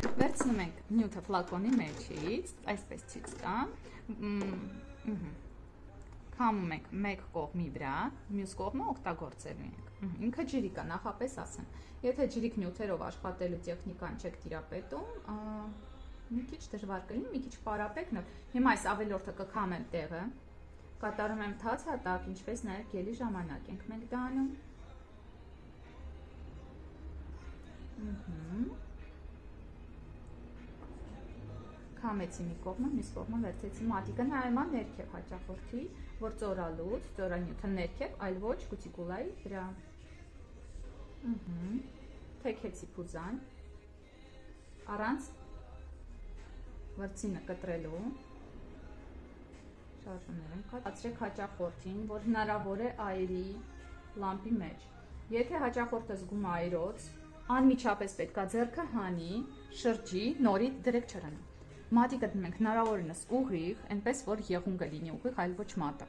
Վերցնում ենք նյութը ֆլակոնի մեջից, այսպես ցույց տամ։ Քամում ենք մեկ կողմի վրա, մյուս կողմը օգտագործելու ենք։ Ինքը ջրիկ է, նախապես ասեմ։ Եթե ջրիկ նյութերով աշխատելու տեխնիկան չեք տիրապետում, մի քիչ դժվար կլինի, մի քիչ պարապեք։ Հիմա այս ավելորդը կքամեմ տեղը, կատարում եմ թաց-հատակ, ինչպես նաև գելի ժամանակ ենք մենք դա անում։ Քամեցի մի կողմը, մյուս կողմը վերցեցի մատիկը, նայում ներքև հաճախորդի, որ ծորալուց, ծորանյութը ներքև, այլ ոչ կուտիկուլայի վրա։ Թեքեցի փուզան, առանց վրձինը կտրելու, շարժումներ եմ կատարեցրեք հաճախորդին, որ հնարավոր է այրի լամպի մեջ։ Եթե հաճախորդը զգում է այրոց, անմիջապես պետք է ձեռքը հանի, շրջի, նորից դրեք չրանա։ Մատիկը դնում ենք հնարավորինս ուղիղ, այնպես որ եղուն կլինի ուղիղ, այլ ոչ մատը։